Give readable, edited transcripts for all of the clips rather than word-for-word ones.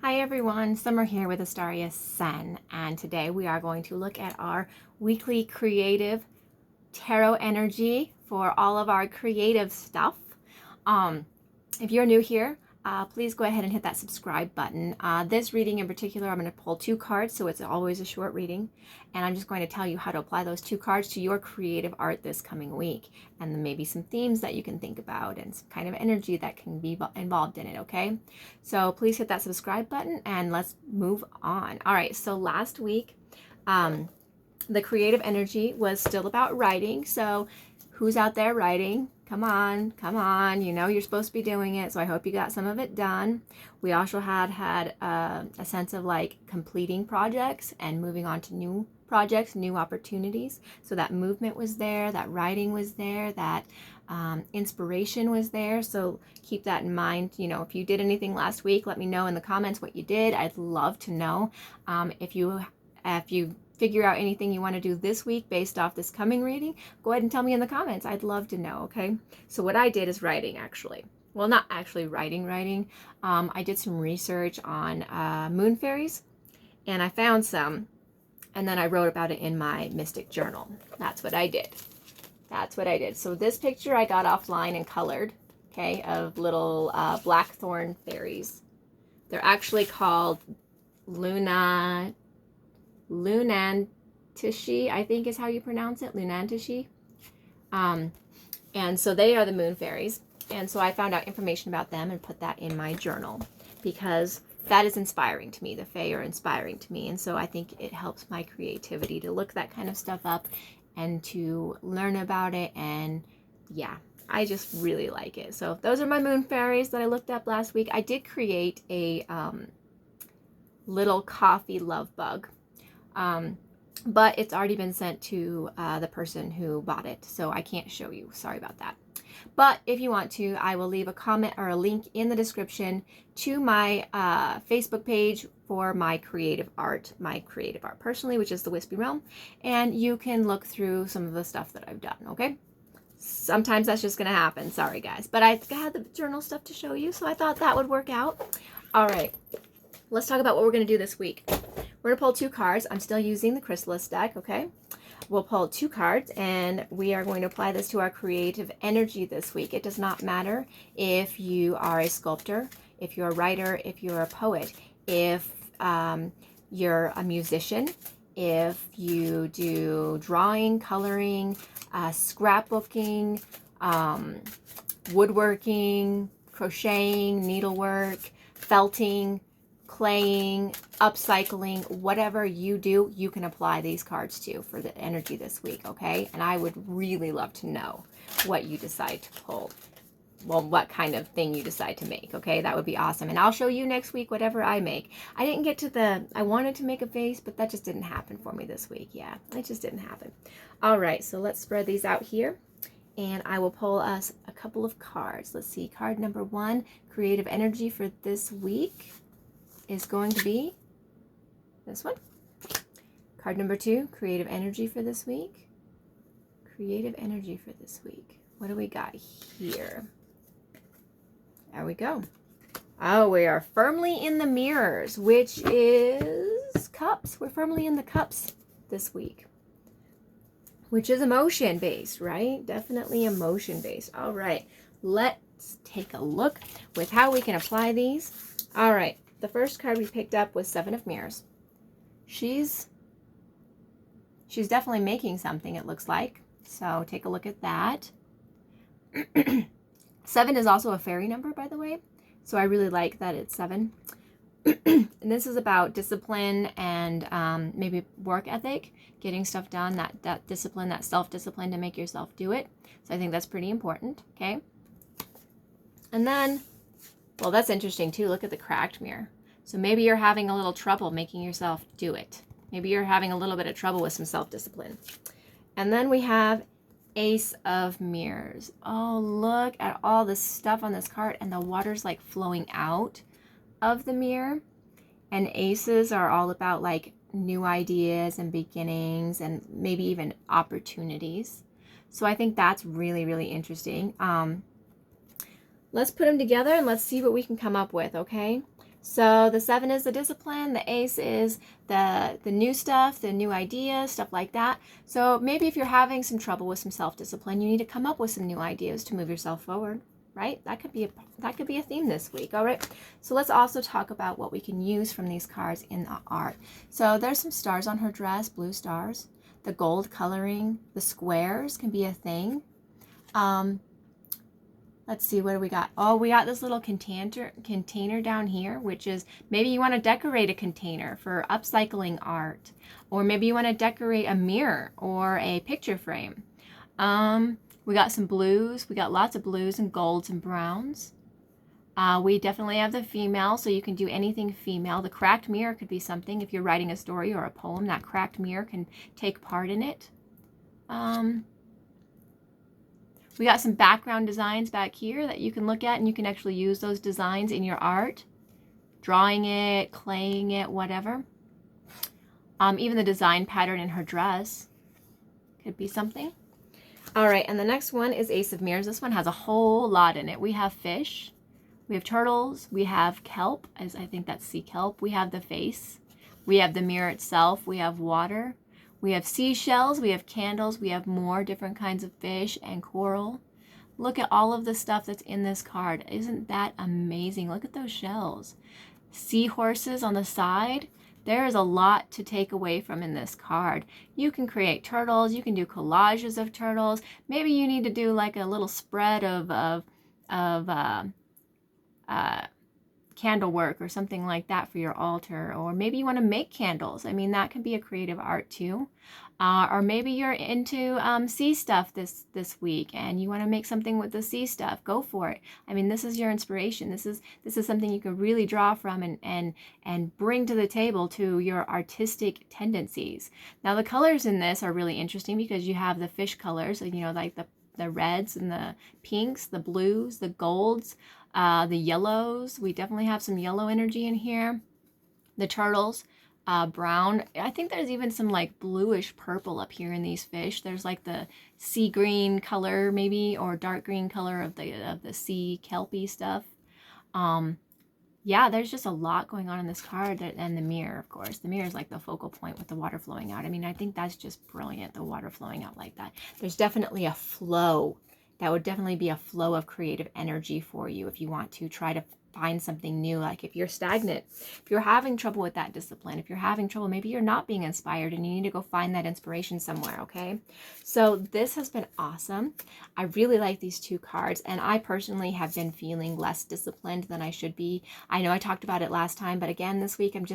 Hi everyone, Summer here with AstariaSen, and today we are going to look at our weekly creative tarot energy for all of our creative stuff. If you're new here, please go ahead and hit that subscribe button. This reading in particular, I'm going to pull 2 cards, so it's always a short reading, and I'm just going to tell you how to apply those 2 cards to your creative art this coming week, and then maybe some themes that you can think about and some kind of energy that can be involved in it, okay? So please hit that subscribe button and let's move on. All right, so last week, the creative energy was still about writing, so who's out there writing? Come on, you know you're supposed to be doing it, so I hope you got some of it done. We also had a sense of like completing projects and moving on to new projects, new opportunities. So that movement was there, that writing was there, that inspiration was there. So keep that in mind. You know, if you did anything last week, let me know in the comments what you did. I'd love to know. If you figure out anything you want to do this week based off this coming reading, go ahead and tell me in the comments. I'd love to know, okay? So what I did is writing, actually. Well, not actually writing. I did some research on moon fairies, and I found some, and then I wrote about it in my mystic journal. That's what I did. So this picture I got offline and colored, okay, of little blackthorn fairies. They're actually called Lunantishi, I think is how you pronounce it, Lunantishi. And so they are the moon fairies. And so I found out information about them and put that in my journal because that is inspiring to me. The fae are inspiring to me. And so I think it helps my creativity to look that kind of stuff up and to learn about it. And yeah, I just really like it. So those are my moon fairies that I looked up last week. I did create a little coffee love bug. But it's already been sent to the person who bought it, so I can't show you. Sorry about that. But if you want to, I will leave a comment or a link in the description to my Facebook page for my creative art personally, which is the Wispy Realm, and you can look through some of the stuff that I've done, okay? Sometimes that's just going to happen. Sorry, guys. But I had the journal stuff to show you, so I thought that would work out. All right. Let's talk about what we're going to do this week. We're going to pull 2 cards. I'm still using the Chrysalis deck, okay? We'll pull 2 cards, and we are going to apply this to our creative energy this week. It does not matter if you are a sculptor, if you're a writer, if you're a poet, if you're a musician, if you do drawing, coloring, scrapbooking, woodworking, crocheting, needlework, felting, claying, upcycling, whatever you do, you can apply these cards to for the energy this week, okay? And I would really love to know what you decide to pull. Well, what kind of thing you decide to make, okay? That would be awesome. And I'll show you next week whatever I make. I didn't get to I wanted to make a vase, but that just didn't happen for me this week. Yeah, it just didn't happen. All right, so let's spread these out here. And I will pull us a couple of cards. Let's see, card number 1, creative energy for this week is going to be this one. Card number 2, creative energy for this week. Creative energy for this week. What do we got here? There we go. Oh, we are firmly in the mirrors, which is cups. We're firmly in the cups this week, which is emotion-based, right? Definitely emotion-based. All right, let's take a look with how we can apply these. All right. The first card we picked up was 7 of Mirrors. She's definitely making something, it looks like. So take a look at that. 7 is also a fairy number, by the way. So I really like that it's 7. And this is about discipline and maybe work ethic, getting stuff done, that discipline, that self-discipline to make yourself do it. So I think that's pretty important, okay? And then, well, that's interesting too. Look at the cracked mirror. So maybe you're having a little trouble making yourself do it. Maybe you're having a little bit of trouble with some self-discipline. And then we have Ace of Mirrors. Oh, look at all this stuff on this card, and the water's like flowing out of the mirror. And aces are all about like new ideas and beginnings and maybe even opportunities. So I think that's really, really interesting. Let's put them together and let's see what we can come up with, okay? So the 7 is the discipline, the ace is the new stuff, the new ideas, stuff like that. So maybe if you're having some trouble with some self-discipline, you need to come up with some new ideas to move yourself forward, right? That could be a theme this week. All right. So let's also talk about what we can use from these cards in the art. So there's some stars on her dress, blue stars. The gold coloring, the squares can be a thing. Let's see, what do we got? Oh, we got this little container down here, which is maybe you want to decorate a container for upcycling art, or maybe you want to decorate a mirror or a picture frame. We got some blues. We got lots of blues and golds and browns. We definitely have the female, so you can do anything female. The cracked mirror could be something. If you're writing a story or a poem, that cracked mirror can take part in it. We got some background designs back here that you can look at, and you can actually use those designs in your art. Drawing it, claying it, whatever. Even the design pattern in her dress could be something. All right, and the next one is Ace of Mirrors. This one has a whole lot in it. We have fish, we have turtles, we have kelp, as I think that's sea kelp. We have the face, we have the mirror itself, we have water. We have seashells, we have candles, we have more different kinds of fish and coral. Look at all of the stuff that's in this card. Isn't that amazing? Look at those shells. Seahorses on the side. There is a lot to take away from in this card. You can create turtles, you can do collages of turtles. Maybe you need to do like a little spread of candle work or something like that for your altar, or maybe you want to make candles. I mean, that can be a creative art too. Or maybe you're into sea stuff this week and you want to make something with the sea stuff. Go for it. I mean, this is your inspiration. This is something you can really draw from and bring to the table to your artistic tendencies. Now the colors in this are really interesting because you have the fish colors, you know, like the reds and the pinks, the blues, the golds, the yellows. We definitely have some yellow energy in here. The turtles, brown. I think there's even some like bluish purple up here in these fish. There's like the sea green color maybe, or dark green color of the sea kelpy stuff. Yeah, there's just a lot going on in this card. And the mirror, of course. The mirror is like the focal point with the water flowing out. I mean, I think that's just brilliant, the water flowing out like that. There's definitely a flow. That would definitely be a flow of creative energy for you if you want to try to find something new. Like if you're stagnant, if you're having trouble with that discipline, if you're having trouble, maybe you're not being inspired and you need to go find that inspiration somewhere, okay? So this has been awesome. I really like these two cards, and I personally have been feeling less disciplined than I should be. I know I talked about it last time, but again, this week I'm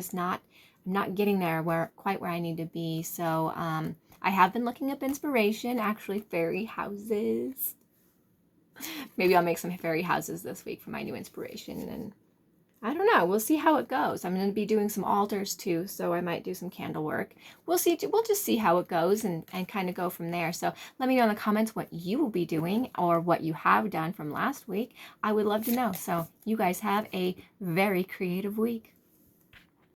not getting there quite where I need to be. So I have been looking up inspiration, actually fairy houses. Maybe I'll make some fairy houses this week for my new inspiration, and I don't know. We'll see how it goes. I'm going to be doing some altars too, so I might do some candle work. We'll see. We'll just see how it goes and kind of go from there. So let me know in the comments what you will be doing or what you have done from last week. I would love to know. So you guys have a very creative week.